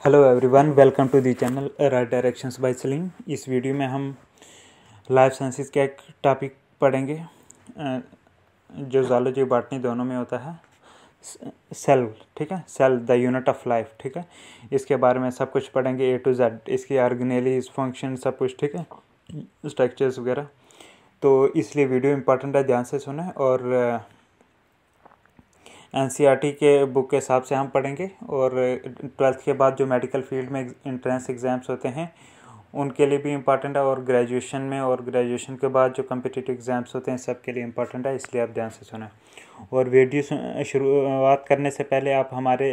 Hello everyone, welcome to the channel right directions by Salim. इस video में हम life sciences का एक टॉपिक पढ़ेंगे जो ज़ूलॉजी बॉटनी दोनों में होता है, सेल। ठीक है, cell the unit of life. ठीक है, इसके बारे में सब कुछ पढ़ेंगे A to Z, इसकी ऑर्गेनेलीज, फंक्शन, सब कुछ। ठीक है, स्ट्रक्चर्स वगैरह। तो इसलिए वीडियो इंपॉर्टेंट है, ध्यान से सुने। और NCERT के बुक के हिसाब से हम पढ़ेंगे। और 12th के बाद जो मेडिकल फील्ड में एंट्रेंस एग्ज़ाम्स होते हैं उनके लिए भी इम्पॉर्टेंट है, और ग्रेजुएशन में, और ग्रेजुएशन के बाद जो कम्पिटिटिव एग्ज़ाम्स होते हैं सब के लिए इम्पॉर्टेंट है, इसलिए आप ध्यान से सुनें। और वीडियो शुरुआत करने से पहले आप हमारे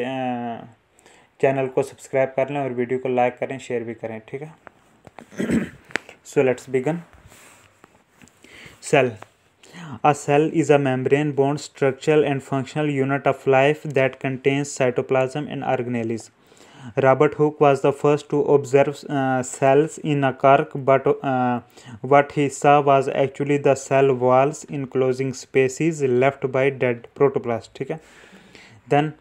चैनल को सब्सक्राइब कर लें और वीडियो को लाइक करें, शेयर भी करें। ठीक है, so let's begin. Cell. A cell is a membrane-bound structural and functional unit of life that contains cytoplasm and organelles. Robert Hooke was the first to observe cells in a cork, but what he saw was actually the cell walls enclosing spaces left by dead protoplasts. ठीक है? Then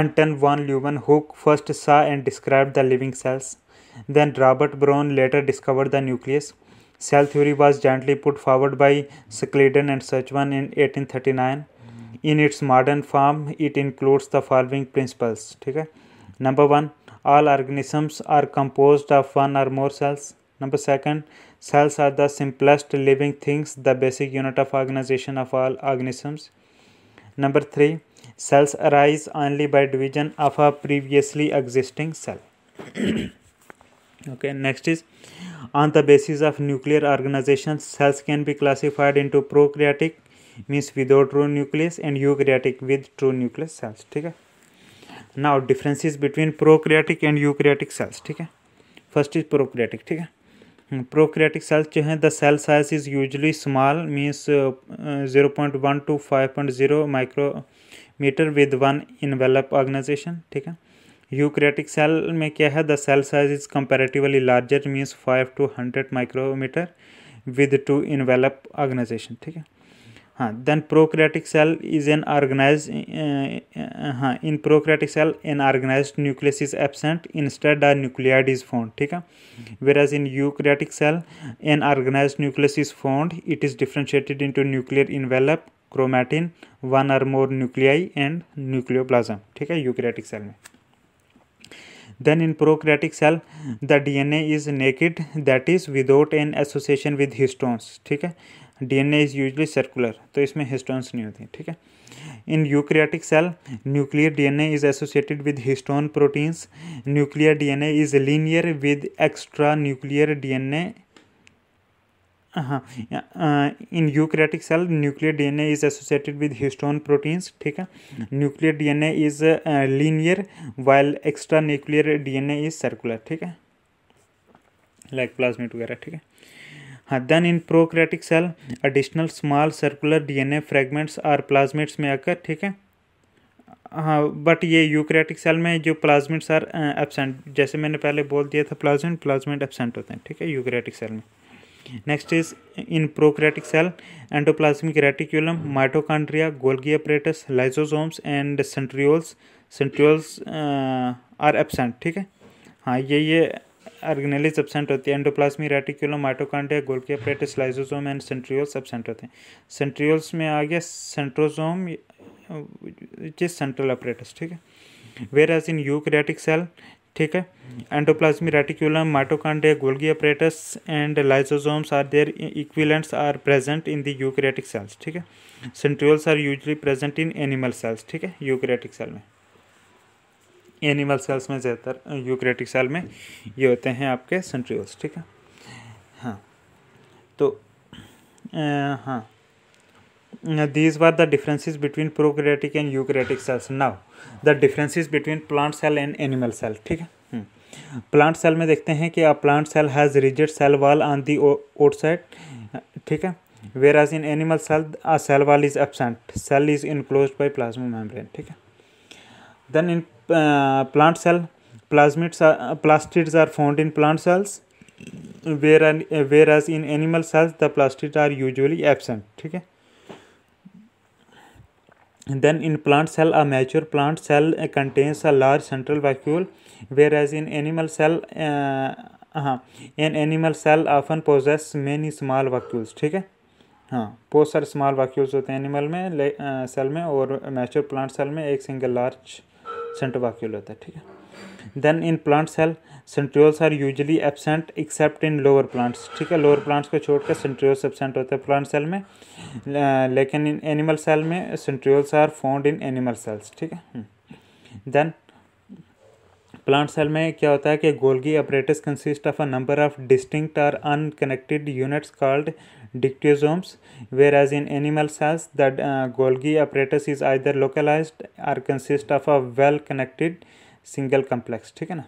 Anton von Leeuwenhoek first saw and described the living cells. Then Robert Brown later discovered the nucleus. Cell theory was gently put forward by Schleiden and Schwann in 1839. In its modern form, it includes the following principles. ठीक है, Number 1, all organisms are composed of one or more cells. Number 2, cells are the simplest living things, the basic unit of organization of all organisms. Number 3, cells arise only by division of a previously existing cell. Okay, next is, on the basis of nuclear organization, cells can be classified into prokaryotic, means without true nucleus, and eukaryotic, with true nucleus cells. ठीक है, now differences between prokaryotic and eukaryotic cells. ठीक है, first is prokaryotic. ठीक है, prokaryotic cells जो हैं, the cell size is usually small, means 0.1 to 5.0 micrometer with one envelope organization. ठीक है, यूकैरियोटिक सेल में क्या है, the cell size is comparatively larger, means 5 to 100 micrometre with two envelope organisation. ठीक है, हाँ. Then prokaryotic cell is an organise, हाँ, in prokaryotic cell an organised nucleus is absent, instead a nucleoid is found. ठीक है, whereas in eukaryotic cell an organized nucleus is found. It is differentiated into nuclear envelope, chromatin, one or more nuclei, and nucleoplasm. ठीक है, eukaryotic cell में. Then in prokaryotic cell the DNA is naked, that is without an association with histones. ठीक है, DNA is usually circular, तो इसमें histones नहीं होती. ठीक है, in eukaryotic cell nuclear DNA is associated with histone proteins. Nuclear DNA is linear with extranuclear DNA. In eukaryotic cell nuclear DNA is associated with histone proteins. ठीक है, nuclear DNA is linear while extranuclear DNA is circular. ठीक है, like plasmid वगैरह. ठीक है, हाँ. Then in prokaryotic cell additional small circular DNA fragments और plasmids में आकर. ठीक है, हाँ, बट ये यूकैरियोटिक सेल में जो प्लाज्मिड्स आर एब्सेंट, जैसे मैंने पहले बोल दिया था, प्लाज्मिड एब्सेंट होते हैं. ठीक है, यूकैरियोटिक सेल में. Next is in prokaryotic cell endoplasmic reticulum, mitochondria, Golgi apparatus, lysosomes and centrioles are absent. ठीक है, हाँ, ये ऑर्गेनेलीज एब्सेंट होती है. Endoplasmic reticulum, mitochondria, Golgi apparatus, lysosome and centrioles absent होते हैं. सेंट्रियोल्स में आ गया centrosome, which is central apparatus. ठीक है, whereas in eukaryotic cell, ठीक है, endoplasmic reticulum, mitochondria, Golgi apparatus and lysosomes are their equivalents are present in the eukaryotic cells. ठीक है, centrioles are usually present in animal cells. ठीक है, eukaryotic cell में, animal cells में ज़्यादातर, eukaryotic cell में ये होते हैं आपके सेंट्रियोल्स. ठीक है, हाँ. तो हाँ, these were the differences between prokaryotic and eukaryotic cells. Now the differences between plant cell and animal cell. ठीक है, प्लांट सेल में देखते हैं कि a plant cell has rigid cell wall on the outside. ठीक है, whereas in animal cell a cell wall is absent, cell is enclosed by plasma membrane. ठीक है, then in plant cell plastids are found in plant cells, whereas in animal cells the plastids are usually absent. ठीक है, then in plant cell a mature plant cell contains a large central vacuole whereas in animal cell often possess many small vacuoles, ठीक है। हाँ, बहुत सारे small vacuoles होते हैं animal में सेल में, और मैच्योर प्लांट सेल में एक सिंगल लार्ज सेंट्रल vacuole होता है, ठीक है। Then in plant cell centrioles are usually absent except in lower plants, ठीक है। लोअर प्लांट्स को छोड़कर सेंट्रियोल्स एब्सेंट होते हैं प्लांट सेल में, लेकिन इन एनिमल सेल में centrioles are found in animal cells, ठीक है। देन प्लांट सेल में क्या होता है कि Golgi apparatus consist of a number of distinct और unconnected units called dictyosomes, whereas in animal cells the Golgi apparatus is either localized or consist of a well connected single complex, ठीक है ना।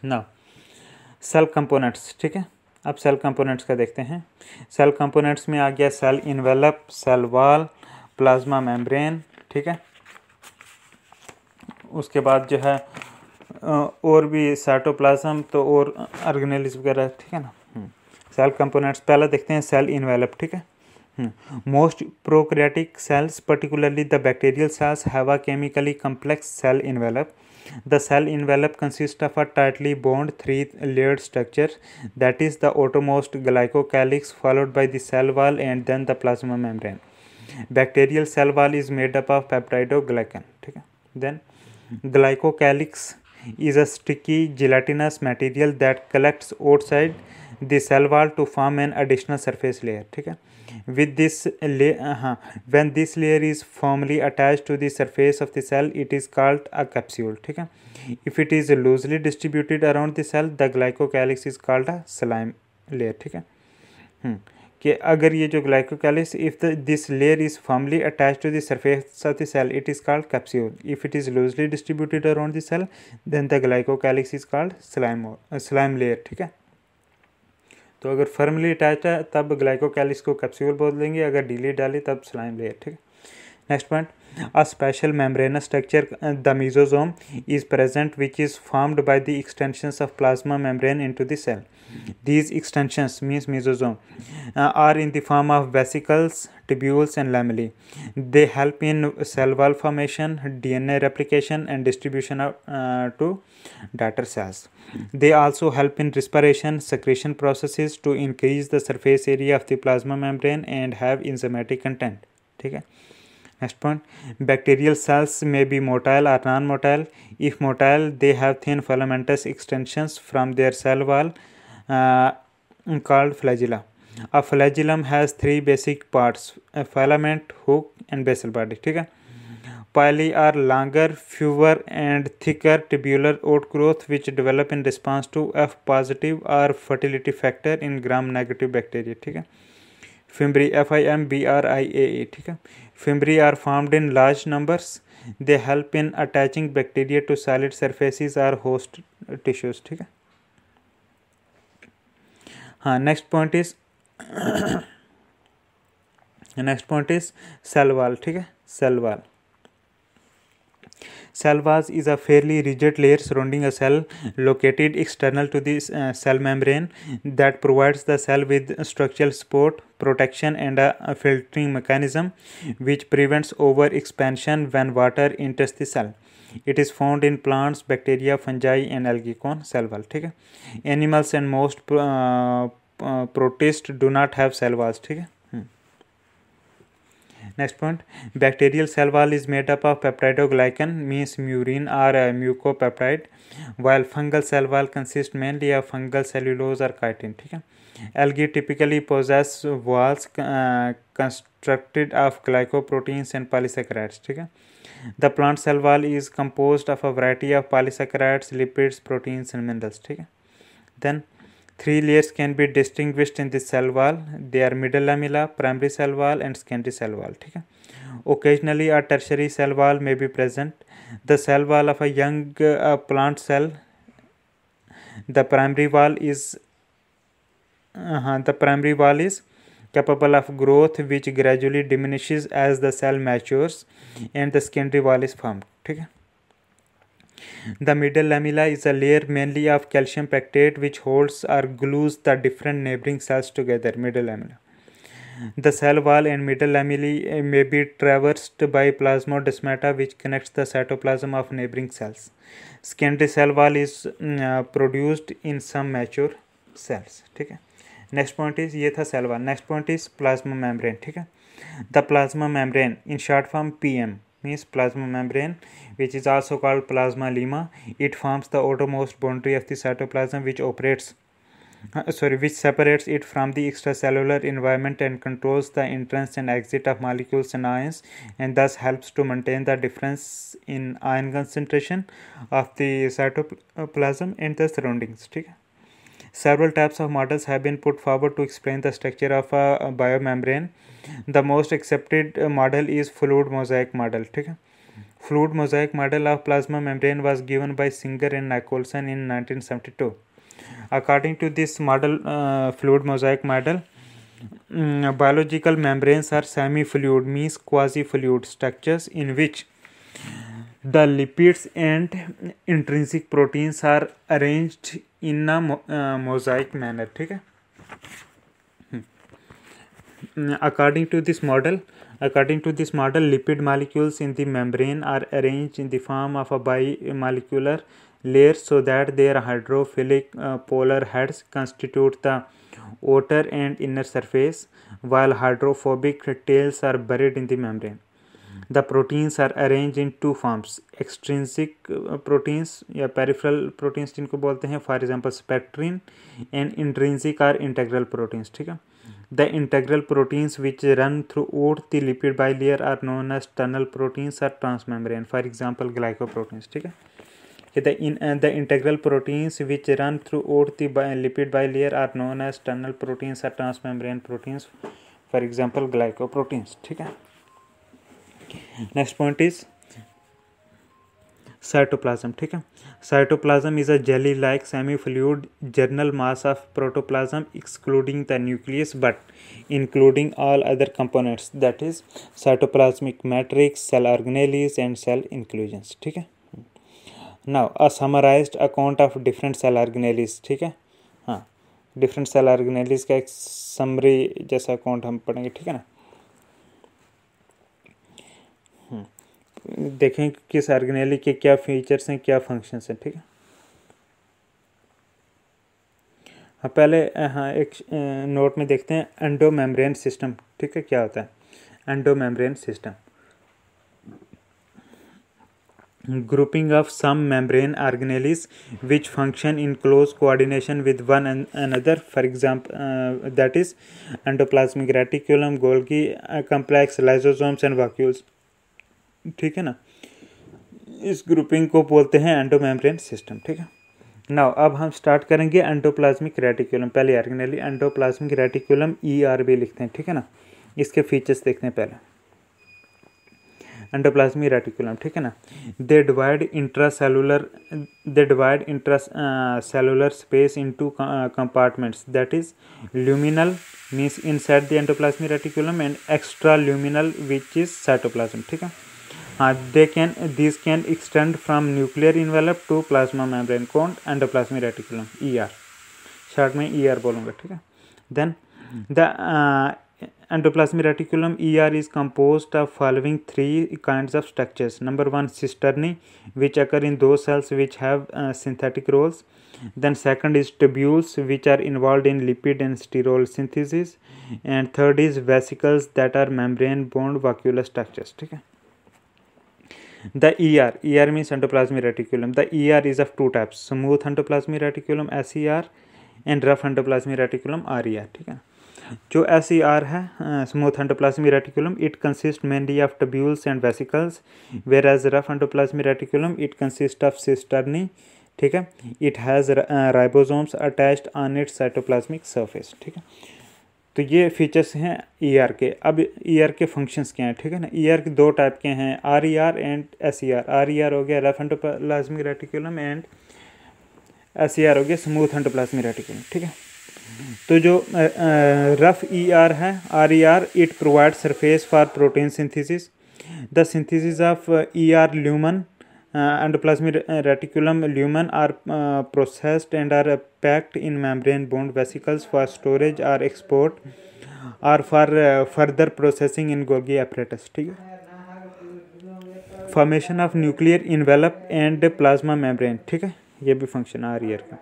Now cell components, ठीक है। अब cell components का देखते हैं। सेल कंपोनेंट्स में आ गया cell envelope, cell wall, plasma membrane, ठीक है। उसके बाद जो है और भी साइटोप्लाज्म तो और ऑर्गेनेल्स वगैरह, ठीक है ना। सेल कंपोनेंट्स पहले देखते हैं सेल इन्वेलप, ठीक है। Most prokaryotic cells particularly the bacterial cells have a chemically complex cell envelope. The cell envelope consists of a tightly bound three-layered structure, that is the outermost glycocalyx followed by the cell wall and then the plasma membrane. Bacterial cell wall is made up of peptidoglycan, ठीक है। Then glycocalyx is a sticky gelatinous material that collects outside the cell wall to form an additional surface layer, ठीक है। With this when this layer is firmly attached to the surface of the cell, it is called a capsule, ठीक है। If it is loosely distributed around the cell, the glycocalyx is called a slime layer, ठीक है। कि अगर ये जो glycocalyx, if this layer is firmly attached to the surface of the cell, it is called capsule. If it is loosely distributed around the cell, then the glycocalyx is called slime layer, ठीक है। तो अगर firmly attach है तब glycocalyx को capsule बोल देंगे, अगर डीली डाली तब स्लाइम लेयर, ठीक है। Next point, a special membranous structure the mesosome is present which is formed by the extensions of plasma membrane into the cell. These extensions means mesosome are in the form of vesicles, tubules and lamellae. They help in cell wall formation, DNA replication and distribution to daughter cells. They also help in respiration, secretion processes to increase the surface area of the plasma membrane and have enzymatic content. ठीक है. Next point, bacterial cells may be motile or non-motile. If motile, they have thin filamentous extensions from their cell wall called flagella. A flagellum has three basic parts: a filament, hook and basal body. ठीक है. Pili are longer, fewer and thicker tubular outgrowth which develop in response to F positive or fertility factor in gram negative bacteria. ठीक है. Fimbriae, F-I-M-B-R-I-A-E, ठीक है. Fimbriae are formed in large numbers. They help in attaching bacteria to solid surfaces or host tissues. ठीक है. हाँ, next point is cell wall. ठीक है. Cell wall. Cell wall is a fairly rigid layer surrounding a cell located external to the cell membrane that provides the cell with structural support, protection and a filtering mechanism which prevents over-expansion when water enters the cell. It is found in plants, bacteria, fungi and algae. कौन? Cell wall. ठीक है. Animals and most protists do not have cell walls. ठीक है. Next point, bacterial cell wall is made up of peptidoglycan, means murine or mucopeptide, while fungal cell wall consists mainly of fungal cellulose or chitin. ठीक है. Algae typically possess walls constructed of glycoproteins and polysaccharides. ठीक है. The plant cell wall is composed of a variety of polysaccharides, lipids, proteins and minerals. ठीक है. Then three layers can be distinguished in the cell wall. They are middle lamella, primary cell wall and secondary cell wall. ठीक है. Occasionally a tertiary cell wall may be present. The cell wall of a young plant cell, the primary wall is capable of growth which gradually diminishes as the cell matures and the secondary wall is formed. ठीक है. The middle lamella is a layer mainly of calcium pectate which holds or glues the different neighboring cells together. Middle lamella. The cell wall and middle lamellae may be traversed by plasmodesmata which connects the cytoplasm of neighboring cells. Secondary cell wall is produced in some mature cells. ठीक है. Next point is, ये था cell wall. Next point is plasma membrane. ठीक है. The plasma membrane, in short form PM, means plasma membrane, which is also called plasma lemma. It forms the outermost boundary of the cytoplasm which separates it from the extracellular environment and controls the entrance and exit of molecules and ions, and thus helps to maintain the difference in ion concentration of the cytoplasm and the surroundings. ठीक है. Several types of models have been put forward to explain the structure of a biomembrane. The most accepted model is fluid mosaic model. ठीक है. Fluid mosaic model of plasma membrane was given by Singer and Nicholson in 1972. According to this model, fluid mosaic model, biological membranes are semi-fluid, means quasi-fluid structures in which the lipids and intrinsic proteins are arranged in a mosaic manner. ठीक है. According to this model, lipid molecules in the membrane are arranged in the form of a bimolecular layer so that their hydrophilic polar heads constitute the outer and inner surface, while hydrophobic tails are buried in the membrane. The proteins are arranged in two forms: extrinsic proteins या peripheral proteins जिनको बोलते हैं, for example spectrin, and intrinsic or integral proteins. ठीक है. The integral proteins which run throughout the lipid bilayer are known as tunnel proteins or transmembrane, for example glycoproteins. ठीक है. The integral proteins which run throughout the lipid bilayer are known as tunnel proteins or transmembrane proteins, for example glycoproteins. ठीक है. Next point is cytoplasm. ठीक है. Cytoplasm is a jelly-like semi-fluid general mass of protoplasm excluding the nucleus but including all other components, that is cytoplasmic matrix, cell organelles and cell inclusions. ठीक है. Now a summarized account of different cell organelles. ठीक है. हाँ, different cell organelles का एक summary जैसा account हम पढ़ेंगे. ठीक है ना. देखें किस ऑर्गेनेली के क्या फीचर्स हैं, क्या फंक्शंस हैं. ठीक है. हाँ, पहले एक नोट में देखते हैं एंडोमेम्ब्रेन सिस्टम. ठीक है. क्या होता है endomembrane system? Grouping of some membrane organelles which function in close coordination with one another, for example that is endoplasmic reticulum, Golgi complex, lysosomes and vacuoles. ठीक है ना. इस ग्रुपिंग को बोलते हैं एंडोमेम्ब्रेन सिस्टम. ठीक है. नाउ अब हम स्टार्ट करेंगे एंडोप्लाज्मिक रेटिकुलम. पहले ऑर्गेनेली एंडोप्लाज्मिक रेटिकुलम ERB लिखते हैं. ठीक है ना. इसके फीचर्स देखते हैं पहले. Endoplasmic reticulum. ठीक है ना. They divide intracellular space into compartments, that is luminal means inside the endoplasmic reticulum and extra luminal which is cytoplasm. ठीक है. हाँ, these can extend from nuclear envelope to plasma membrane called endoplasmic reticulum, ER. Short में ER बोलूँगा. ठीक है. Then the endoplasmic reticulum ER is composed of following three kinds of structures. Number one, cisternae, which occur in those cells which have synthetic roles. Then second is tubules, which are involved in lipid and sterol synthesis. And third is vesicles that are membrane bound vacuolar structures. ठीक है. The ER means endoplasmic reticulum. The ER is of two types: smooth endoplasmic reticulum SER and rough endoplasmic reticulum RER. ठीक है. जो SER है, smooth endoplasmic reticulum, it consists mainly of tubules and vesicles, whereas rough endoplasmic reticulum it consists of cisternae. ठीक है. It has ribosomes attached on its cytoplasmic surface. ठीक है. तो ये फीचर्स हैं ER के. अब ER के फंक्शंस क्या हैं. ठीक है ना. ER के दो टाइप के हैं, RER एंड SER. RER हो गया rough endoplasmic reticulum and SER हो गया स्मूथ एंडोप्लाज्मिक रेटिकुलम. ठीक है. तो जो रफ ER है, RER, it provide surface for protein synthesis. The synthesis of ER lumen endoplasmic reticulum lumen are processed and are packed in membrane bound vesicles for storage or export or for further processing in Golgi apparatus. ठीक है. Formation of nuclear envelope and plasma membrane. ठीक है, ये भी function आ रही है का.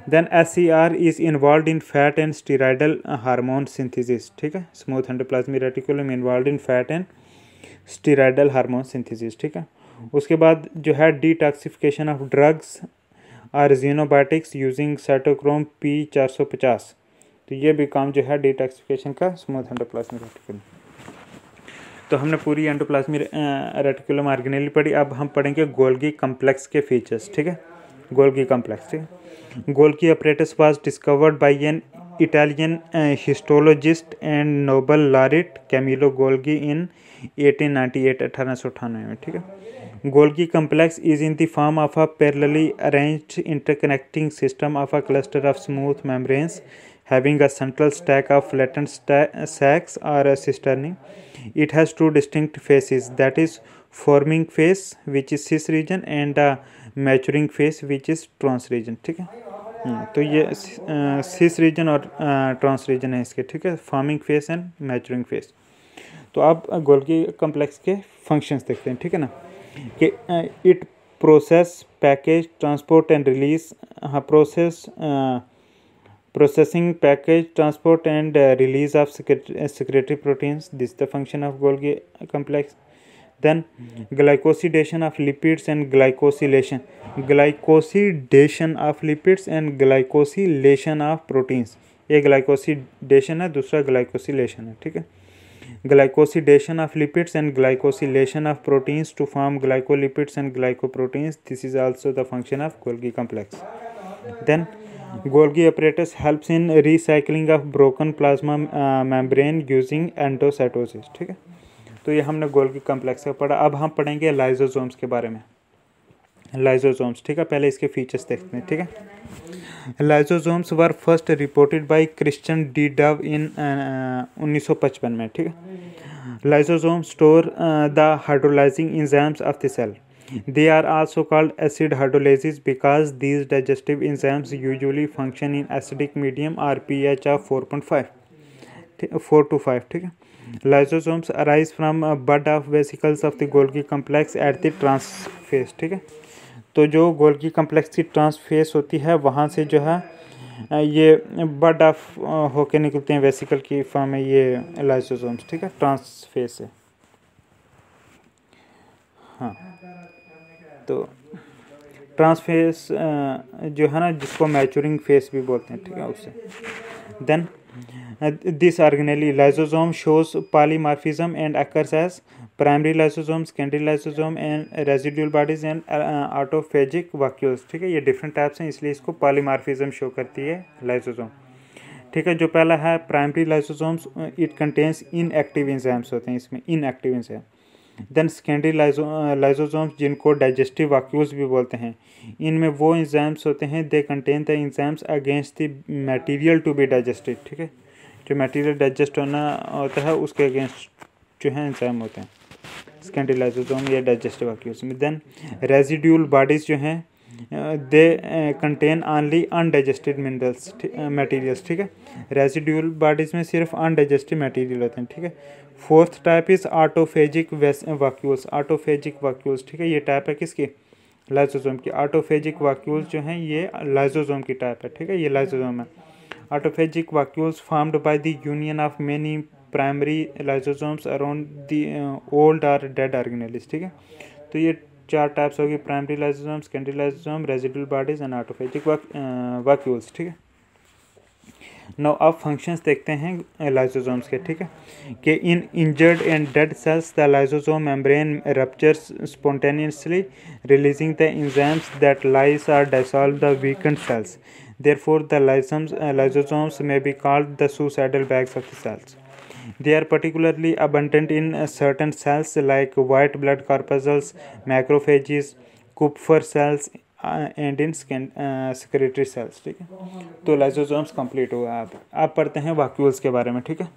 Then SCR is involve in fat and steroidal hormone synthesis. ठीक है, smooth endoplasmic reticulum involve in fat and steroidal hormone synthesis. ठीक है. उसके बाद जो है डिटॉक्सिफिकेशन ऑफ ड्रग्स और जीनोबायोटिक्स यूजिंग साइटोक्रोम P450. तो ये भी काम जो है डिटॉक्सिफिकेशन का स्मूथ एंडोप्लाज्मिक रेटिकुलम. तो हमने पूरी एंडोप्लाज्मिक रेटिकुलम ऑर्गेनेली पढ़ी. अब हम पढ़ेंगे गोल्गी कम्प्लेक्स के फीचर्स. ठीक है, गोल्गी कम्प्लेक्स. ठीक है. Golgi apparatus was discovered by an Italian histologist and Nobel laureate Camillo Golgi in 1898 1898 में. ठीक है. Golgi complex is in the form of a parallelly arranged interconnecting system of a cluster of smooth membranes having a central stack of latent sacs or cisternae. It has two distinct phases, that is forming phase which is cis region and a maturing phase which is trans region. ठीक है. तो ये सिस reason और trans reason है इसके. ठीक है, forming face and maturing face. तो आप गोल्गी कम्प्लेक्स के फंक्शंस देखते हैं. ठीक है ना, कि it process package transport and release. हाँ, processing package transport and release of secretory proteins. This is the function of Golgi complex. Then glycosidation of lipids and glycosylation. Glycosidation of lipids and glycosylation of proteins. ये glycosidation है, दूसरा glycosylation है. ठीक है. Glycosidation of lipids and glycosylation of proteins to form glycolipids and glycoproteins. This is also the function of Golgi complex. Then Golgi apparatus helps in recycling of broken plasma membrane using endocytosis. ठीक है. तो ये हमने Golgi complex का पढ़ा. अब हम पढ़ेंगे लाइजोसोम्स के बारे में. लाइजोसोम्स. ठीक है, पहले इसके फीचर्स देखते हैं. ठीक है. Lysosomes were first reported by Christian de Duve in 1955 में. ठीक है. Lysosome store the hydrolysing enzymes of the cell. They are also called acid hydrolases because these digestive enzymes usually function in acidic medium or pH of 4.5 4 to 5. ठीक है. Lysosomes arise from a bud of vesicles of the Golgi complex at the transphase. ठीक है. तो जो Golgi complex की trans face होती है वहाँ से जो है ये बड ऑफ होके निकलते हैं वेसिकल की फॉर्म में ये लाइसोसोम्स. ठीक है, ट्रांसफेस से. हाँ, तो ट्रांसफेस जो है ना, जिसको मैचुरिंग फेस भी बोलते हैं. ठीक है, उससे. Then this organelle lysosome shows polymorphism and occurs as primary lysosome, secondary lysosome and residual bodies and autophagic vacuoles. ठीक है, ये डिफरेंट टाइप्स हैं, इसलिए इसको पॉलीमॉर्फिज्म शो करती है लाइसोसोम. ठीक है. जो पहला है primary lysosomes, it contains inactive enzymes होते हैं इसमें, inactive enzyme. Then secondary lysosomes जिनको डाइजेस्टिव वैक्यूल्स भी बोलते हैं, इनमें वो एंजाइम्स होते हैं they contain the enzymes against the material to be digested. ठीक है, जो मटेरियल डाइजेस्ट होना होता है उसके अगेंस्ट जो है एंजाइम होते हैं सेकेंडरी लाइसोसोम या डाइजेस्टिव वैक्यूल्स में. देन रेजिड्यूल बॉडीज जो हैं they contain only undigested minerals materials. ठीक है, रेजिड्यूल बॉडीज में सिर्फ अनडाइजेस्टेड मटेरियल होते हैं. ठीक है. Fourth type is autophagic vacuoles. Autophagic vacuoles. ठीक है, ये टाइप है किसकी? लाइसोसोम की. ऑटोफेजिक वैक्यूल्स जो हैं ये लाइसोसोम की टाइप है. ठीक है, ये लाइसोसोम है. Autophagic vacuoles formed by the union of many primary lysosomes around the old और डेड ऑर्गेनेल्स. ठीक है, तो ये चार टाइप्स होगी: primary lysosome, secondary lysosome, residual bodies and autophagic vacuoles. ठीक है. नाउ अब फंक्शंस देखते हैं लाइसोसोम्स के. ठीक है, कि in injured and dead cells the lysosome membrane ruptures spontaneously releasing the enzymes that lyse और dissolve the weakened cells. Therefore, the lysosomes may be called the suicidal bags of the cells. They are particularly abundant in certain cells like white blood corpuscles, macrophages, Kupffer cells, and in secretory cells. ठीक है, तो lysosomes complete हुआ. आप पढ़ते हैं vacuoles के बारे में. ठीक है,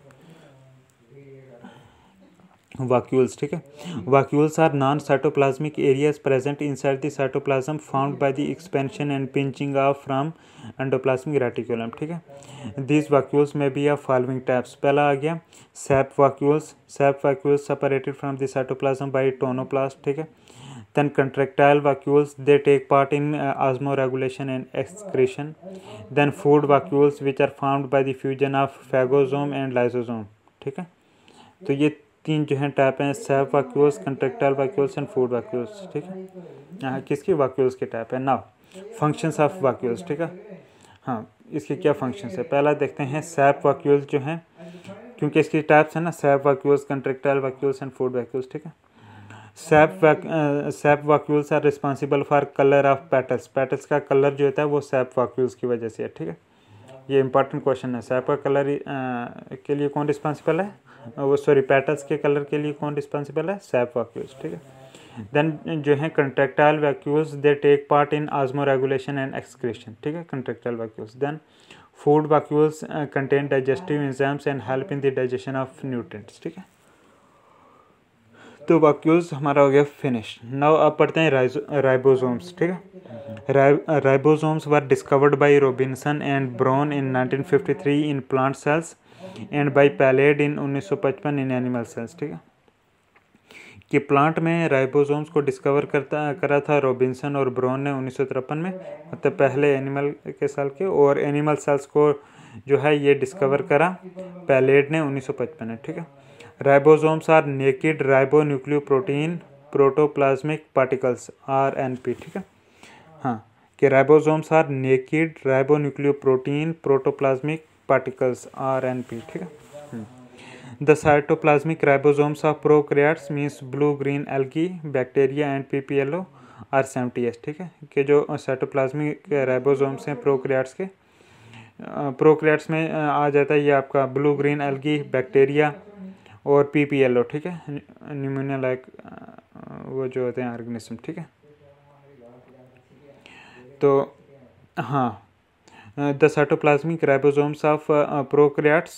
vacuoles, ठीक है. Vacuoles are non-cytoplasmic areas present inside the cytoplasm formed by the expansion and pinching off from endoplasmic reticulum, ठीक है. These vacuoles may be of following types. पहला आ गया sap vacuoles. Sap vacuoles separated from the cytoplasm by tonoplast, ठीक है. Then contractile vacuoles, they take part in osmoregulation and excretion. Then food vacuoles, which are formed by the fusion of phagosome and lysosome, ठीक है. तो ये तीन जो हैं type हैं, SAP vacuoles, contractile vacuoles and food vacuoles, ठीक है. हाँ, किसकी वैक्यूल्स के टाइप है. नाउ फंक्शंस ऑफ वैक्यूल्स, ठीक है. हाँ, इसके क्या फंक्शंस है. पहला देखते हैं सैप वैक्यूल्स जो हैं, क्योंकि इसकी टाइप्स हैं ना, sap vacuoles, contractile vacuoles and food vacuoles, ठीक है. Sap vacuoles are responsible for colour of petals. Petals का कलर जो होता है वो सैप वैक्यूल्स की वजह से है, ठीक है. ये इंपॉर्टेंट क्वेश्चन है. सैप का कलर के लिए कौन रिस्पॉन्सिबल है, वो सॉरी पेटल्स के कलर के लिए कौन रिस्पॉन्सिबल है, सैप वैक्यूल्स, ठीक है. देन जो है contractile vacuoles, they take part in osmoregulation and excretion, ठीक है, contractile vacuoles. Then food vacuoles contain digestive enzymes and help in the digestion of nutrients, ठीक है. तो वैक्यूल्स हमारा हो गया फिनिश. नाउ अब पढ़ते हैं राइबोसोम्स, ठीक है. Ribosomes were discovered by Robinson and Brown in 1953 in plant cells and by Palade in 1955 in animal cells, ठीक है. कि प्लांट में राइबोसोम्स को डिस्कवर करा था रॉबिन्सन और ब्राउन ने 1953 में, मतलब पहले एनिमल के सेल के, और एनिमल सेल्स को जो है ये डिस्कवर करा पैलेड ने 1955 में, ठीक है. Ribosomes are naked ribonucleoprotein protoplasmic particles RNP, ठीक है. हाँ, कि ribosomes are naked ribonucleoprotein protoplasmic particles RNP, ठीक है. The cytoplasmic ribosomes of prokaryotes means blue green algae, bacteria and PPLO are 70S, ठीक है. कि जो साइटोप्लाज्मिक राइबोसोम्स हैं प्रोकैरियोट्स के, प्रोकैरियोट्स में आ जाता है ये आपका ब्लू ग्रीन एल्गी, बैक्टीरिया और PPLO, ठीक है, न्यूमोनिया लाइक वो जो होते हैं ऑर्गेनिज्म, ठीक है. तो हाँ, the cytoplasmic ribosomes of prokaryotes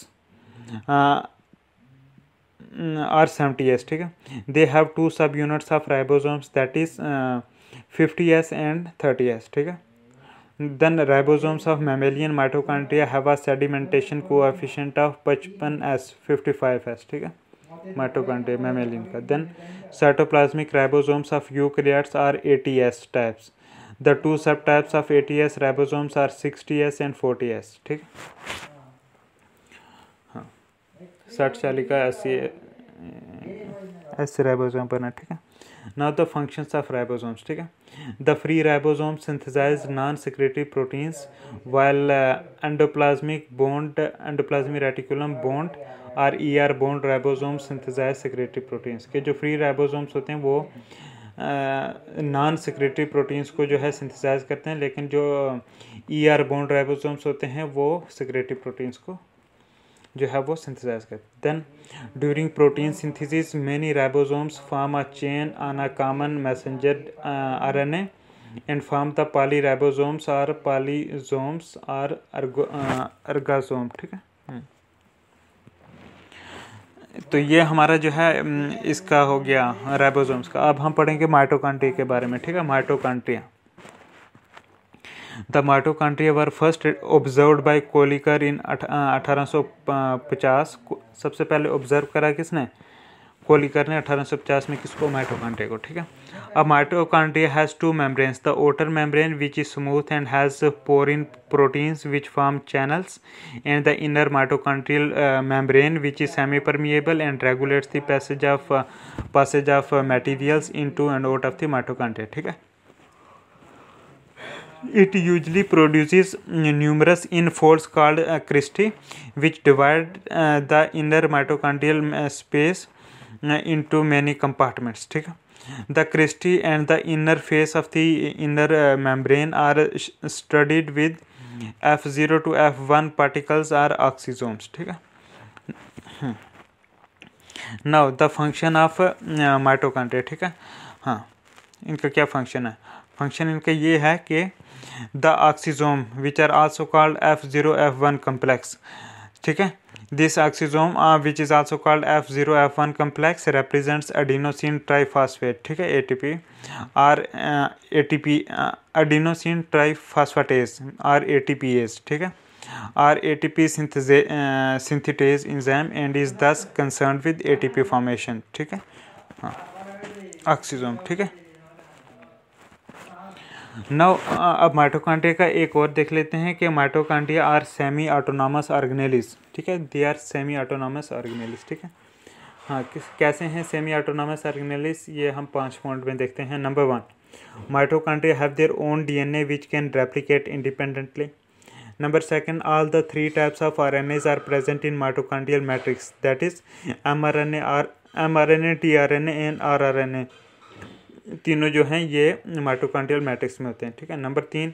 are 70S, ठीक है. They have two subunits of ribosomes, that is 50S and 30S, ठीक है. Then ribosomes of mammalian mitochondria have a sedimentation coefficient of 55S, 55S, ठीक है, mitochondria mammalian का. Then cytoplasmic ribosomes of eukaryotes are 80S types. The two subtypes of 80S ribosomes are 60S and 40S, ठीक है. हाँ, 60 का 80 ribosome पर ना, ठीक है. Now the functions of ribosomes, ठीक है. The free ribosomes synthesize non-secretory proteins, while endoplasmic reticulum bond और ER bond ribosomes synthesize secretory proteins. के जो free ribosomes होते हैं वो नॉन सेक्रेटरी प्रोटीन्स को जो है सिंथेसाइज करते हैं, लेकिन जो ER बॉन्ड राइबोसोम्स होते हैं वो सेक्रेटरी प्रोटीन्स को जो है वो सिंथेसाइज करते हैं. Then during protein synthesis many ribosomes form a chain on a common messenger RNA and form the polyribosomes और पॉलीजोम्स और अर्गासोम, ठीक है. तो ये हमारा जो है इसका हो गया राइबोसोम्स का. अब हम पढ़ेंगे माइटोकॉन्ड्रिया के बारे में, ठीक है. Mitochondria, the mitochondria were first observed by Kolliker in 1850. सबसे पहले ऑब्जर्व करा किसने, कोलिकर ने 1850 में. किसको, माइटोकॉन्ड्रिया को, ठीक है. अब mitochondria has to membranes, the outer membrane which is smooth and has porin proteins which form channels, and the inner mitochondrial membrane which is semi permeable and regulates the passage of materials into and out of the mitochondria, ठीक है. It usually produces numerous in-folds called cristae, which divide the inner mitochondrial space into many compartments, ठीक है. The cristae and the inner face of the inner membrane are studded with F0 to F1 particles or oxysomes, ठीक है. Now the function of mitochondria, ठीक है. हाँ, इनका क्या function है. फंक्शन इनका ये है कि the oxysome which are also called F0 F1 complex, ठीक है, This oxisome which is also called F0 F1 complex represents adenosine triphosphate, ठीक है, ATP और ATP adenosine triphosphatase और ATPase, ठीक है, और ATP synthetase enzyme and is thus concerned with ATP formation, ठीक है, हाँ, ऑक्सीजोम, ठीक है। नाउ अब माइटोकॉन्ड्रिया का एक और देख लेते हैं कि mitochondria are semi autonomous organelles, ठीक है, they are semi autonomous organelles, ठीक है, हाँ, कैसे हैं सेमी ऑटोनॉमस ऑर्गेनेलिस, ये हम 5 पॉइंट में देखते हैं। Number 1, mitochondria have their own DNA which can replicate independently. Number 2, all the 3 types of RNAs are present in mitochondrial matrix, that is mRNA, tRNA and rRNA, तीनों जो हैं ये mitochondrial matrix में होते हैं, ठीक है। नंबर 3,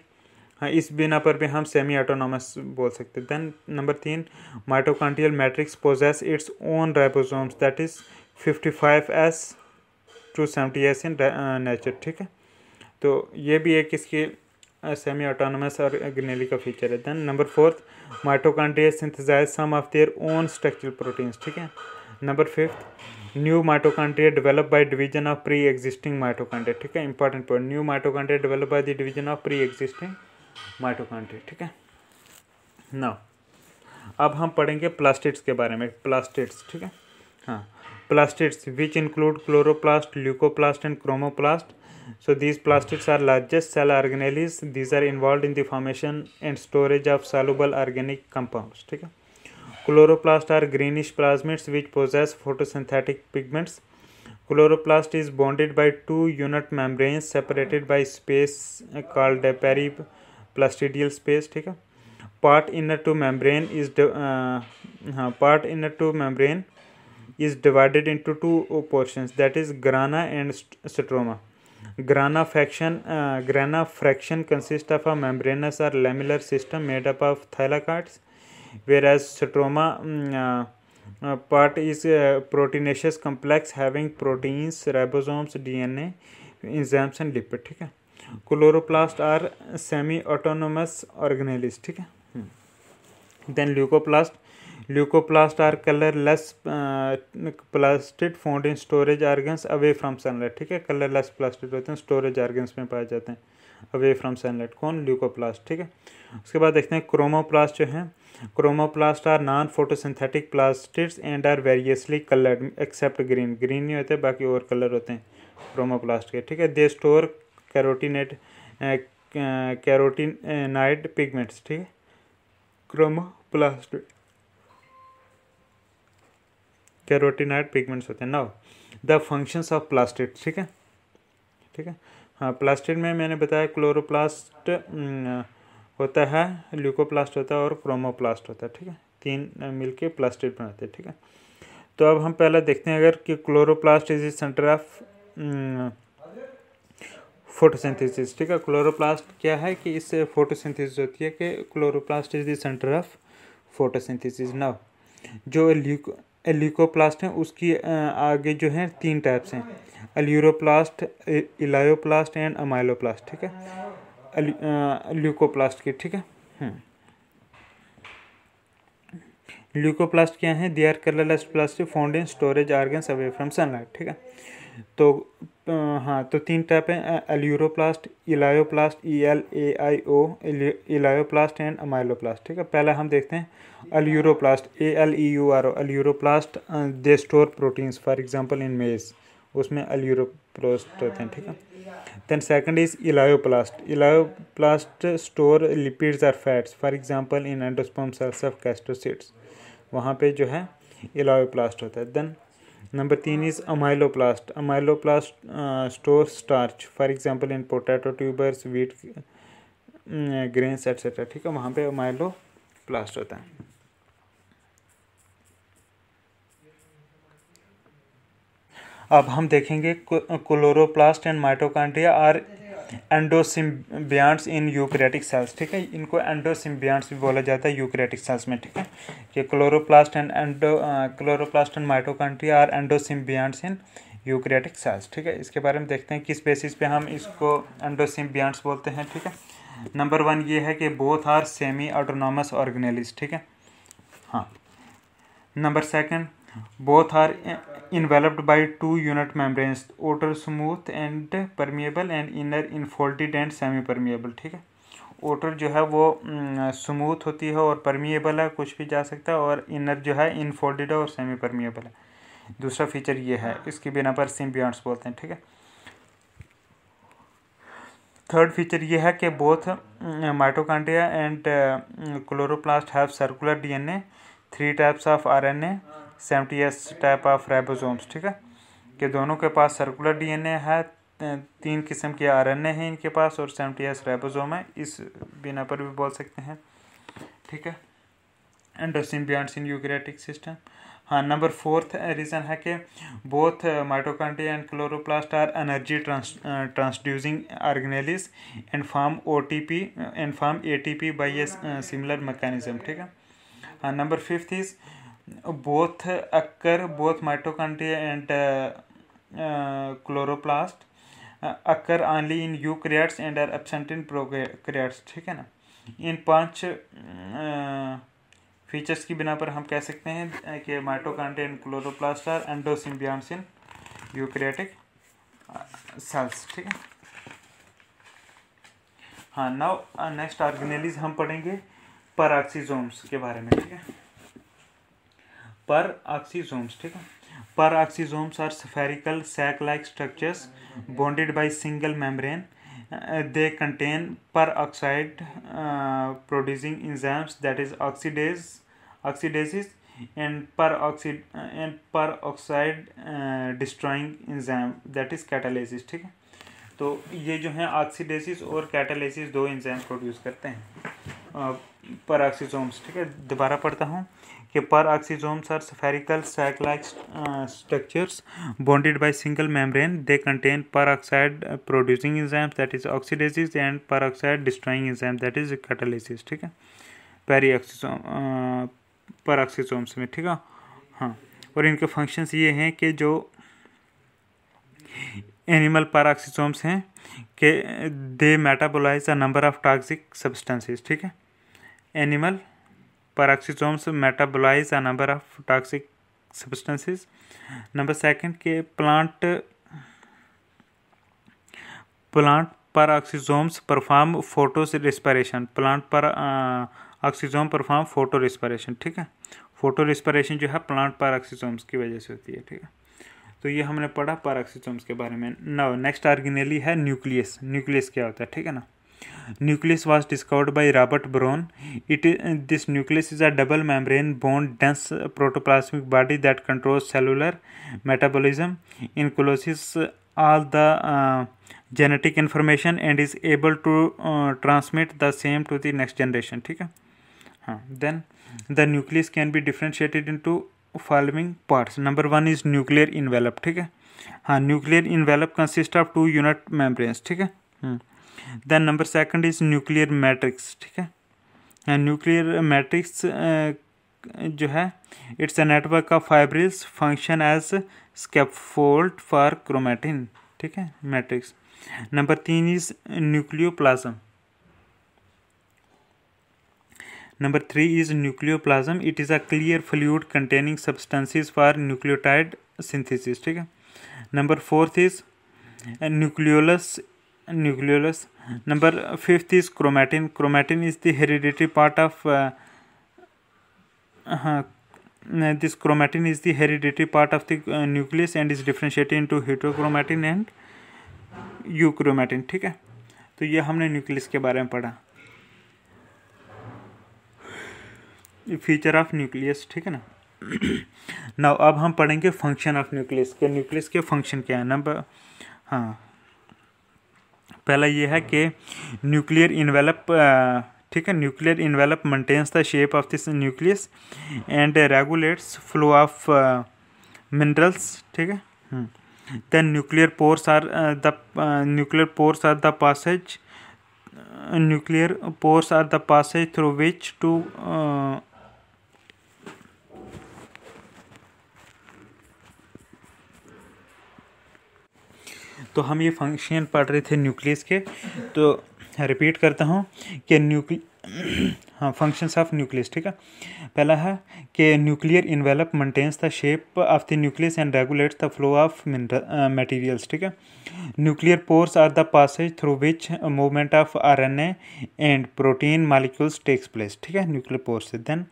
हाँ, इस बिना पर भी हम सेमी ऑटोनॉमस बोल सकते हैं। Then number 3, mitochondrial matrix possess its own ribosomes, that is 55S to 70S in nature, ठीक है। तो ये भी एक इसकी सेमी ऑटोनॉमस ऑर्गेनेली का फीचर है। Then number 4, mitochondria synthesise some of their own structural proteins, ठीक है। Number 5, new mitochondria develop by division of pre existing mitochondria, ठीक है, important point, new mitochondria develop by the division of pre existing mitochondria, ठीक है। Now अब हम पढ़ेंगे plastids के बारे में, प्लास्टिड्स, ठीक है, हाँ, plastids which include chloroplast, leucoplast and chromoplast. So these plastids are largest cell organelles. These are involved in the formation and storage of soluble organic compounds, ठीक है। Chloroplasts are greenish plasmids which possess photosynthetic pigments. Chloroplast is bonded by 2 unit membranes separated by space called periplastidial space, ठीक है। Part inner to membrane is divided into 2 portions, that is grana and stroma. Grana fraction consists of a membranous or lamellar system made up of thylakoids, whereas stroma part is proteinaceous complex having proteins, ribosomes, DNA, enzymes and lipid, ठीक है। Chloroplast are semi-autonomous organelles, ठीक है। Then leucoplast are colorless plastid found in storage organs away from sunlight, ठीक है, colourless plastid होते हैं, storage organs में पाए जाते हैं अवे फ्रॉम सनलाइट, कौन, ल्यूकोप्लास्ट, ठीक है। उसके बाद देखते हैं क्रोमोप्लास्ट जो हैं, chromoplast are non photosynthetic plastids and are variously coloured except green, green नहीं होते, बाकी और कलर होते हैं क्रोमोप्लास्ट के, ठीक है। दे स्टोर कैरोटीनाइड पिगमेंट्स, ठीक है, क्रोमोप्लास्ट कैरोटीनाइड पिगमेंट्स होते हैं। Now the functions of plastid, ठीक है, ठीक है, हाँ, प्लास्टिड में मैंने बताया क्लोरोप्लास्ट होता है, ल्यूकोप्लास्ट होता है और क्रोमोप्लास्ट होता है, ठीक है, 3 मिलके प्लास्टिड बनाते हैं, ठीक है। तो अब हम पहले देखते हैं अगर कि chloroplast is the centre of photosynthesis, ठीक है। क्लोरोप्लास्ट क्या है कि इससे फोटोसिंथेसिस होती है, कि chloroplast is the centre of photosynthesis. Now जो ल्यूकोप्लास्ट हैं उसकी आगे जो है 3 टाइप्स हैं, अल्यूरोप्लास्ट, इलायोप्लास्ट एंड अमाइलोप्लास्ट, ठीक है, ल्यूकोप्लास्ट की, ठीक है। ल्यूकोप्लास्ट क्या है, they are colourless plastid found in storage organs away from sunlight, ठीक है। तो हाँ, तो 3 टाइप हैं, aleuroplast, elaioplast, ELAIO, elaioplast and amyloplast, ठीक है। पहला हम देखते हैं aleuroplast, ALEURO, aleuroplast they store proteins, for example in maize, उसमें अल्यूरोप्लास्ट होते हैं, ठीक है। Then second is elaioplast store lipids और fats, for example in endosperm cells of castor seeds, वहाँ पे जो है इलायोप्लास्ट होता है। Then number 3 is amyloplast, amyloplast store starch, for example in potato tubers, wheat grains et cetera, ठीक है, वहाँ पे अमाइलोप्लास्ट होता है। अब हम देखेंगे chloroplast and mitochondria are endosymbionts in eukaryotic cells, ठीक है, इनको एंडोसिम्बियंट्स भी बोला जाता है यूकैरियोटिक सेल्स में, ठीक है, कि chloroplast and mitochondria are endosymbionts in eukaryotic cells, ठीक है। इसके बारे में देखते हैं किस बेसिस पे हम इसको एंडोसिम्बियंट्स बोलते हैं, ठीक है। नंबर 1 ये है कि both are semi autonomous organelles, ठीक है, हाँ, Number second, both are enveloped by two unit membranes, outer smooth and permeable and inner enfolded and semi permeable. ठीक है, outer जो है वो स्मूथ होती है और परमिएबल है, कुछ भी जा सकता है, और इनर जो है इनफोल्डेड है और सेमी परमिएबल है. दूसरा फीचर ये है, इसकी बिना पर सिम्बियॉन्ट्स बोलते हैं. ठीक है. थर्ड फीचर ये है कि both mitochondria and chloroplast have circular DNA, 3 types of RNA, 70s type of ribosomes. ठीक है, कि दोनों के पास सर्कुलर डीएनए है, 3 किस्म के आरएनए हैं इनके पास, और 70s राइबोसोम है. इस बिना पर भी बोल सकते हैं. ठीक है, एंडोसिम्बियॉन्ट्स इन यूकैरियोटिक सिस्टम. हाँ, नंबर 4th रीज़न है कि both mitochondria and chloroplast are energy transducing organelles and form ATP by a similar mechanism. ठीक है. हाँ, number 5th is both mitochondria and chloroplast occur only in eukaryotes and are absent in prokaryotes. ठीक है ना. इन 5 features की बिना पर हम कह सकते हैं कि mitochondria and chloroplast are endosymbionts in eukaryotic cells. ठीक है. हाँ, नाउ नेक्स्ट ऑर्गेनेल्स हम पढ़ेंगे परऑक्सीसोम्स के बारे में. ठीक है, परऑक्सीसोम्स. ठीक है, peroxisomes are spherical sac like structures bonded by single membrane. They contain peroxide producing enzymes, that is oxidases, and peroxide destroying enzyme, that is catalases. ठीक है, तो ये जो हैं ऑक्सीडेसिस और कैटालिसिस 2 एंजाइम प्रोड्यूस करते हैं परऑक्सीसोम्स. ठीक है, दोबारा पढ़ता हूँ कि peroxisomes are spherical sac like structures bonded by single membrane. They contain peroxide producing enzymes, that is oxidases, and peroxide destroying enzyme, that is catalysis. ठीक है, परऑक्सीसोम्स में. ठीक है. हाँ, और इनके फंक्शंस ये हैं कि जो एनिमल परऑक्सीसोम्स हैं कि they metabolize a number of toxic substances. ठीक है, animal Peroxisomes metabolize a number of toxic substances. Number second के plant peroxisomes perform photorespiration. Plant peroxisome perform photorespiration. ठीक है, photorespiration जो है plant peroxisomes की वजह से होती है. ठीक है, तो ये हमने पढ़ा पेरोक्सीसोम्स के बारे में. नाउ नेक्स्ट ऑर्गेनेली है न्यूक्लियस. न्यूक्लियस क्या होता है? ठीक है ना. Nucleus was discovered by Robert Brown. This nucleus is a double membrane bound dense protoplasmic body that controls cellular metabolism, encloses all the genetic information and is able to transmit the same to the next generation. ठीक है. हाँ, then the nucleus can be differentiated into following parts. Number 1 is nuclear envelope. ठीक है. हाँ, nuclear envelope consists of 2 unit membranes. ठीक है. Then number second is nuclear matrix. ठीक है, न्यूक्लियर मैट्रिक्स जो है it's a network of fibrils function as scaffold for chromatin. ठीक है, matrix. Number 3 is nucleoplasm. Number 3 is nucleoplasm. It is a clear fluid containing substances for nucleotide synthesis. ठीक है. Number 4 is nucleolus. Number 5th is chromatin. Chromatin is the hereditary part of this chromatin is the hereditary part of the nucleus and is differentiated into heterochromatin and euchromatin. ठीक है, तो ये हमने nucleus के बारे में पढ़ा, फीचर ऑफ न्यूक्लियस. ठीक है ना. नाउ अब हम पढ़ेंगे फंक्शन ऑफ न्यूक्लियस के. न्यूक्लियस के फंक्शन क्या है. नंबर पहला ये है कि न्यूक्लियर इन्वेलप. ठीक है, nuclear envelope maintains the shape of this nucleus and regulates flow of minerals. ठीक है. Then nuclear pores are the passage through which to तो हम ये फंक्शन पढ़ रहे थे न्यूक्लियस के. तो रिपीट करता हूँ कि हाँ, फंक्शंस ऑफ न्यूक्लियस, ठीक है। पहला है कि nuclear envelope maintains the shape of the nucleus and regulates the flow of materials, ठीक है। Nuclear pores are the passage through which movement of RNA and protein molecules takes place, ठीक है, nuclear pores. Then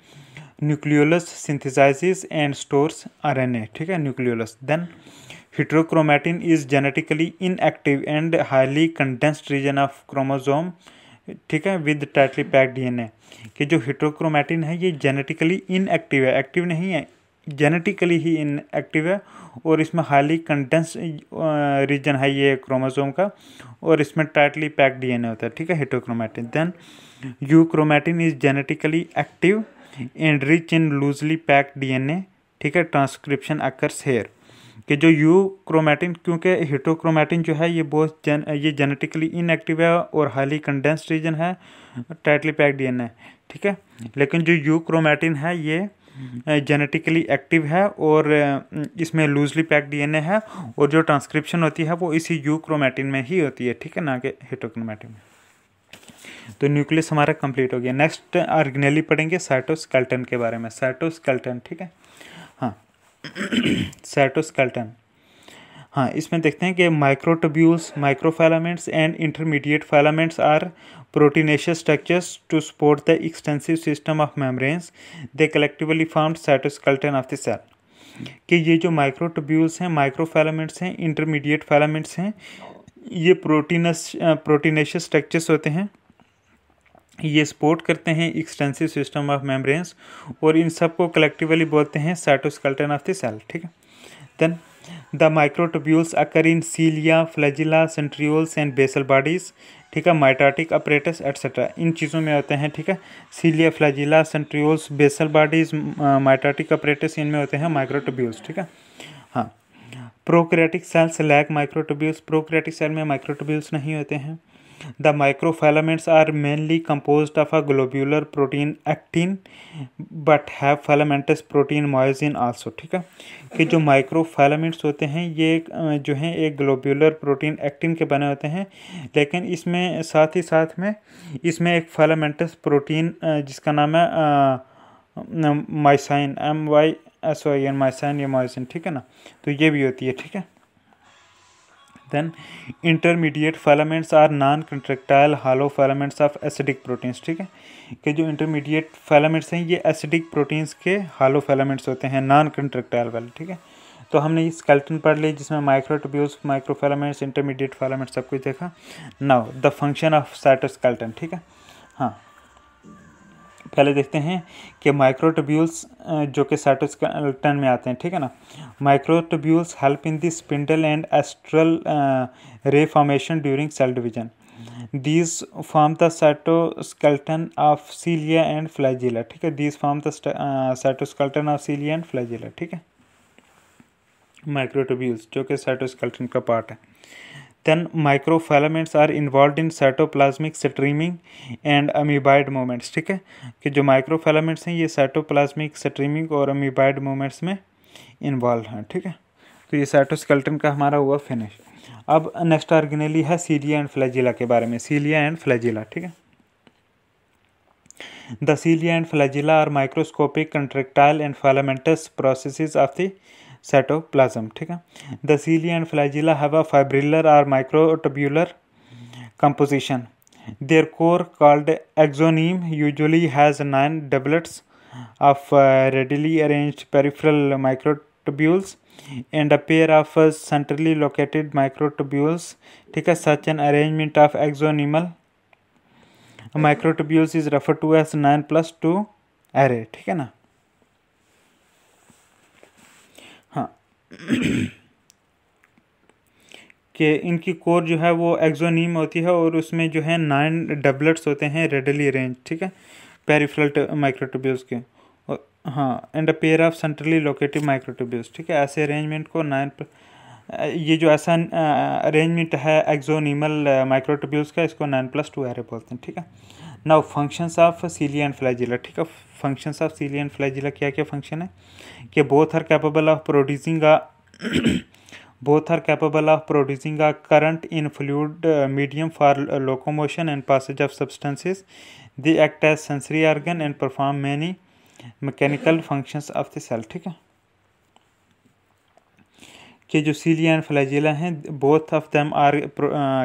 nucleolus synthesises and stores RNA, ठीक है, nucleolus. Then heterochromatin is genetically inactive and highly condensed region of chromosome, ठीक है, with tightly packed DNA. कि जो heterochromatin है ये जेनेटिकली इनएक्टिव है, एक्टिव नहीं है, जेनेटिकली ही इनएक्टिव है, और इसमें हाईली कंडेंस रीजन है ये क्रोमोसोम का, और इसमें टाइटली पैक्ड डीएनए होता है, ठीक है, heterochromatin. Then euchromatin is genetically active and rich in loosely packed DNA, ठीक है, ट्रांसक्रिप्शन अकर्स हेयर। कि जो यू क्रोमैटिन, क्योंकि हेट्रोक्रोमैटिन जो है ये बहुत ये जेनेटिकली इनएक्टिव है और हाईली कंडेंस्ड रीजन है, टाइटली पैक्ड डीएनए, ठीक है। लेकिन जो यू क्रोमैटिन है ये जेनेटिकली एक्टिव है और इसमें लूजली पैक्ड डीएनए है, और जो ट्रांसक्रिप्शन होती है वो इसी यू क्रोमैटिन में ही होती है, ठीक है, ना कि हेट्रोक्रोमैटिन में। तो न्यूक्लियस हमारा कंप्लीट हो गया। नेक्स्ट ऑर्गेनेली पढ़ेंगे साइटोस्केलेटन के बारे में। साइटोस्केलेटन, ठीक है, हाँ, साइटोस्केलेटन। हाँ, इसमें देखते हैं कि microtubules, microfilaments and intermediate filaments are proteinaceous structures to support the extensive system of membranes they collectively formed cytoskeleton of the cell. कि ये जो माइक्रोट्यूब्यूल्स हैं, माइक्रोफिलामेंट्स हैं, इंटरमीडिएट फिलामेंट्स हैं, ये प्रोटीनेशियस स्ट्रक्चर्स होते हैं, ये सपोर्ट करते हैं एक्सटेंसिव सिस्टम ऑफ मेम्ब्रेन्स, और इन सब को कलेक्टिवली बोलते हैं साइटोस्केलेटन ऑफ द सेल, ठीक है। Then the microtubules occur in cilia, flagella, centrioles and basal bodies, ठीक है, माइटोटिक अपरेटस एटसेट्रा, इन चीज़ों में होते हैं, ठीक है। Cilia, flagella, centrioles, basal bodies, mitotic apparatus, इनमें होते हैं माइक्रोट्यूब्यूल्स, ठीक है। हाँ, prokaryotic cells lack microtubules, prokaryotic cell में माइक्रोट्यूब्यूल्स नहीं होते हैं। The microfilaments are mainly composed of a globular protein actin but have filamentous protein myosin also, ठीक है। कि जो माइक्रोफिलामेंट्स होते हैं ये जो हैं एक ग्लोब्यूलर प्रोटीन एक्टिन के बने होते हैं, लेकिन इसमें साथ ही साथ में इसमें एक फिलामेंटस प्रोटीन जिसका नाम है माइसाइन, MYSOIN, माइसाइन या मायोसिन, ठीक है ना, तो ये भी होती है, ठीक है। Then intermediate filaments are non-contractile hollow filaments of acidic proteins, ठीक है। कि जो इंटरमीडिएट फिलामेंट्स हैं ये एसिडिक प्रोटीन्स के हालो फिलामेंट्स होते हैं, नॉन कंट्रैक्टाइल वाले, ठीक है। तो हमने ये स्केलेटन पढ़ लिया जिसमें माइक्रोट्यूब्यूल्स, माइक्रोफिलामेंट्स, इंटरमीडिएट फिलामेंट्स सब कुछ देखा। Now the function of cytoskeleton, ठीक है। हाँ, पहले देखते हैं कि माइक्रोट्यूब्यूल्स जो कि साइटोस्केलेटन में आते हैं, ठीक है ना। Microtubules help in the spindle and astral ray formation during cell division. These form the cytoskeleton of cilia and flagella, ठीक है। These form the cytoskeleton of cilia and flagella, ठीक है। माइक्रोट्यूब्यूल्स जो कि साइटोस्केलेटन का पार्ट है। Then microfilaments are involved in cytoplasmic streaming and amoeboid movements, ठीक है। कि जो माइक्रोफिलामेंट्स हैं ये साइटोप्लाज्मिक स्ट्रीमिंग और अमीबाइड मूवमेंट्स में इन्वॉल्व हैं, ठीक है। तो ये साइटोस्केलेटन का हमारा हुआ फिनिश। अब नेक्स्ट ऑर्गेनेली है सीलिया एंड फ्लैजिला के बारे में। सीलिया एंड फ्लैजिला, ठीक है। The cilia and flagella are microscopic contractile and filamentous processes of the cytoplasm, ठीक है। The cilia and flagella have a fibrillar or microtubular composition. Their core, called axoneme, usually has 9 doublets of readily arranged peripheral microtubules and a pair of centrally located microtubules, ठीक है। Such an arrangement of axonemal microtubules is referred to as 9+2 array, ठीक है ना। कि इनकी core जो है वो एक्सोनीम होती है और उसमें जो है 9 डबलेट्स होते हैं रेडली अरेंज, ठीक है, पेरिफेरल माइक्रोट्यूब्यूल्स के। हाँ, and a pair of centrally located microtubules, ठीक है। ऐसे अरेंजमेंट को 9 ये जो ऐसा अरेंजमेंट है एक्सोनीमल माइक्रोट्यूब्यूल्स का, इसको 9+2 एरे बोलते हैं, ठीक है। Now functions of cilia and flagella, ठीक है। Functions of cilia and flagella क्या क्या फंक्शन है कि both are capable of producing Both are capable of producing a current in fluid medium for locomotion and passage of substances. They act as sensory organ and perform many mechanical functions of the cell. ठीक है, कि जो cilia and flagella हैं, both of them are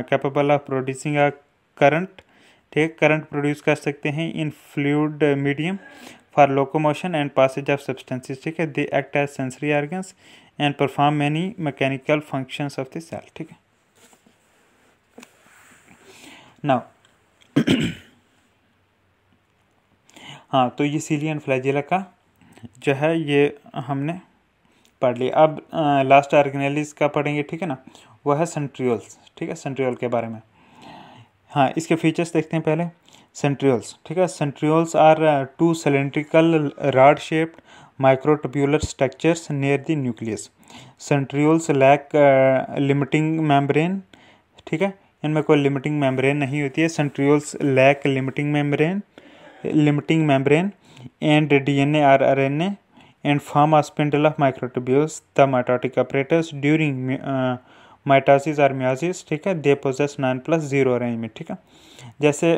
capable of producing a current. ठीक, current produce कर सकते हैं in fluid medium for locomotion and passage of substances. ठीक है, they act as sensory organs and perform many mechanical functions of the cell. ठीक है, now हाँ, तो ये सीलिया एंड फ्लैजेला का जो है ये हमने पढ़ लिया. अब लास्ट ऑर्गेनेलिस का पढ़ेंगे. ठीक है ना, वो है सेंट्रियोल्स. ठीक है, सेंट्रियोल के बारे में. हाँ, इसके फीचर्स देखते हैं पहले. सेंट्रियोल्स. ठीक है, centrioles are two cylindrical rod shaped microtubular structures near the nucleus. Centrioles lack limiting membrane. ठीक है, इनमें कोई लिमिटिंग मेम्ब्रेन नहीं होती है. Centrioles lack limiting membrane and DNA or RNA and form a spindle of microtubules, the mitotic apparatus. During mitosis or meiosis, ठीक है, they possess 9+0 arrangement. ठीक है, जैसे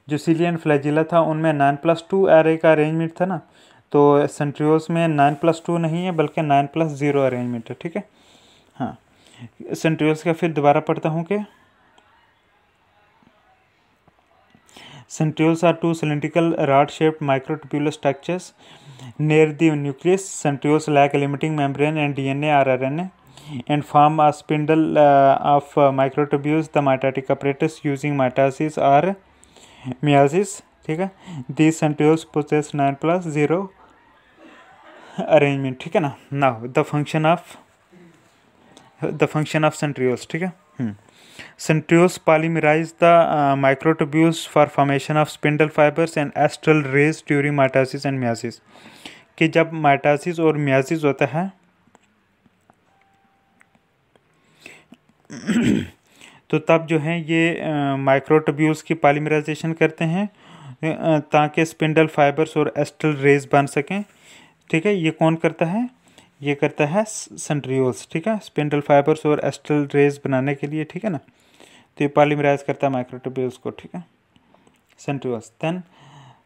जो सीलिया एंड फ्लैजिला था उनमें 9+2 एरे का अरेंजमेंट था ना, तो सेंट्रियोल्स में 9+2 नहीं है बल्कि 9+0 अरेंजमेंट है. ठीक है, हाँ, सेंट्रियोल्स का फिर दोबारा पढ़ता हूँ कि centrioles are two cylindrical rod-shaped microtubular structures near the nucleus. Centrioles lack a limiting membrane and DNA or RNA and form a spindle of microtubules, the mitotic apparatus, using mitosis or meiosis. ठीक है, these centrioles possess 9+0 arrangement. ठीक है ना. Now the function of centrioles. ठीक है, centrioles polymerize the microtubules for formation of spindle fibers and astral rays during mitosis and meiosis. कि जब mitosis और मियोसिस होता है तो तब जो है ये माइक्रोट्यूब्यूल्स की पॉलीमराइजेशन करते हैं ताकि स्पिंडल फाइबर्स और एस्ट्रल रेज बन सकें. ठीक है, ये कौन करता है? ये करता है सेंट्रियोल्स. ठीक है, स्पिंडल फाइबर्स और एस्ट्रल रेज बनाने के लिए. ठीक है ना, तो ये पॉलीमराइज करता है माइक्रोट्यूब्यूल्स को. ठीक है, सेंट्रियोल्स. देन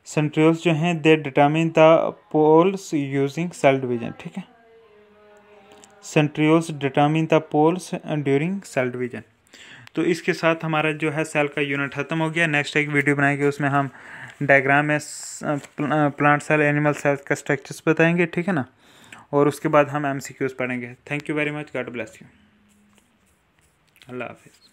सेंट्रियोल्स जो हैं they determine the poles using cell division. ठीक है, centrioles determine the poles during cell division. तो इसके साथ हमारा जो है सेल का यूनिट खत्म हो गया. नेक्स्ट एक वीडियो बनाएंगे, उसमें हम डायग्राम में प्लांट सेल, एनिमल सेल का स्ट्रक्चर्स बताएंगे. ठीक है ना, और उसके बाद हम MCQs पढ़ेंगे. Thank you very much. God bless you. Allah हाफिज़.